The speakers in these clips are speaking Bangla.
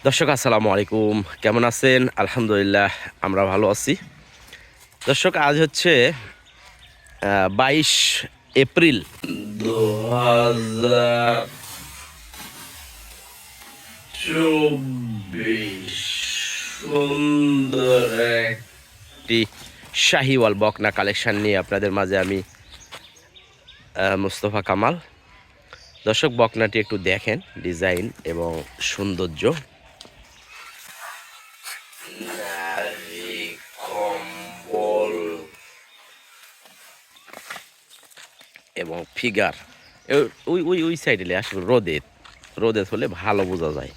দর্শক আসসালামু আলাইকুম, কেমন আছেন? আলহামদুলিল্লাহ আমরা ভালো আছি। দর্শক আজ হচ্ছে 22 এপ্রিল 2024। সুন্দর একটি শাহিওয়াল বকনা কালেকশন নিয়ে আপনাদের মাঝে আমি মুস্তফা কামাল। দর্শক বকনাটি একটু দেখেন, ডিজাইন এবং সৌন্দর্য কম্বল এবং ফিগার ওই ওই ওই সাইডে আসলে রোদে রোদে হলে ভালো বোঝা যায়।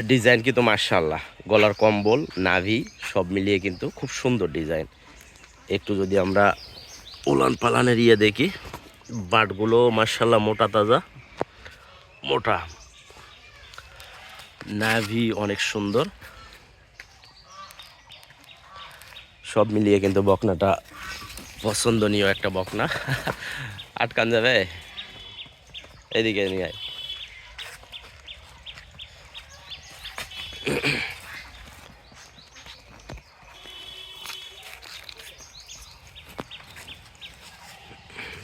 ডিজাইন কিন্তু মাশাআল্লাহ, গলার কম্বল নাভি সব মিলিয়ে কিন্তু খুব সুন্দর ডিজাইন। একটু যদি আমরা উলান পালানের দেখি, বাটগুলো মাশাআল্লাহ মোটা তাজা, মোটা নাভি অনেক সুন্দর, সব মিলিয়ে কিন্তু বকনাটা পছন্দনীয় একটা বকনা। আটকান যাবে, এদিকে নিয়ে আয়।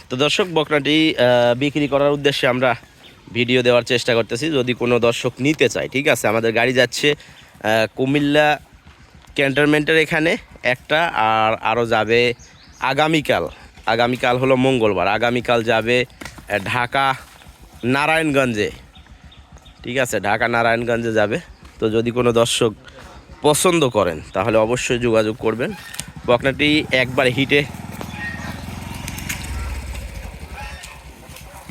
তো দর্শক বকনাটি বিক্রি করার উদ্দেশ্যে আমরা ভিডিও দেওয়ার চেষ্টা করতেছি। যদি কোনো দর্শক নিতে চায়, ঠিক আছে, আমাদের গাড়ি যাচ্ছে কুমিল্লা ক্যান্টনমেন্টের এখানে একটা, আর আরও যাবে আগামীকাল হলো মঙ্গলবার, আগামীকাল যাবে ঢাকা নারায়ণগঞ্জে, ঠিক আছে, ঢাকা নারায়ণগঞ্জে যাবে। তো যদি কোনো দর্শক পছন্দ করেন তাহলে অবশ্যই যোগাযোগ করবেন। বকনাটি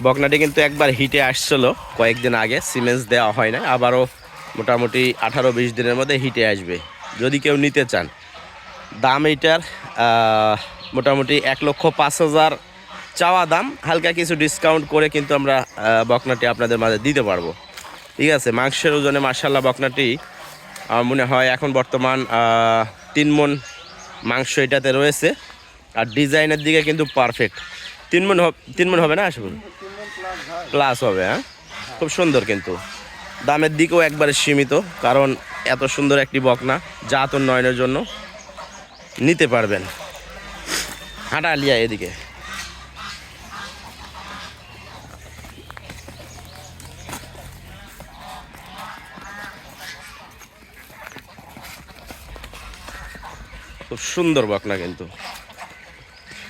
বকনাটি কিন্তু একবার হিটে আসছিল কয়েকদিন আগে, সিমেন্স দেওয়া হয় না, আবারও মোটামুটি 18-20 দিনের মধ্যে হিটে আসবে। যদি কেউ নিতে চান, দাম এইটার মোটামুটি 1,05,000 চাওয়া দাম, হালকা কিছু ডিসকাউন্ট করে কিন্তু আমরা বকনাটি আপনাদের মাঝে দিতে পারবো, ঠিক আছে। মাংসের ওজনে মাশাআল্লাহ বকনাটি আমার মনে হয় এখন বর্তমান 3 মণ মাংস এটাতে রয়েছে, আর ডিজাইনের দিকে কিন্তু পারফেক্ট। 3 মণ হবে না, আসলে প্লাস হবে। হ্যাঁ, খুব সুন্দর, কিন্তু দামের দিকেও একবারে সীমিত, কারণ এত সুন্দর একটি বকনা জাত উন্নয়নের জন্য নিতে পারবেন। হাঁটা লিয়া এদিকে, খুব সুন্দর বকনা, কিন্তু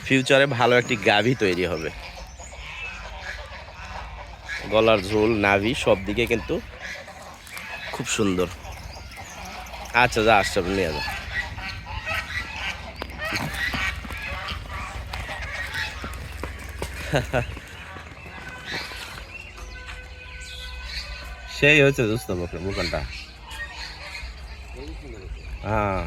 ফিউচারে ভালো একটি গাভী তৈরি হবে। গলার ঝোল নাভি সব দিকে কিন্তু খুব সুন্দর। আচ্ছা যা, আসছে নিয়ে যা। সেই হচ্ছে দোস্ত বকনা, মুখানটা। হ্যাঁ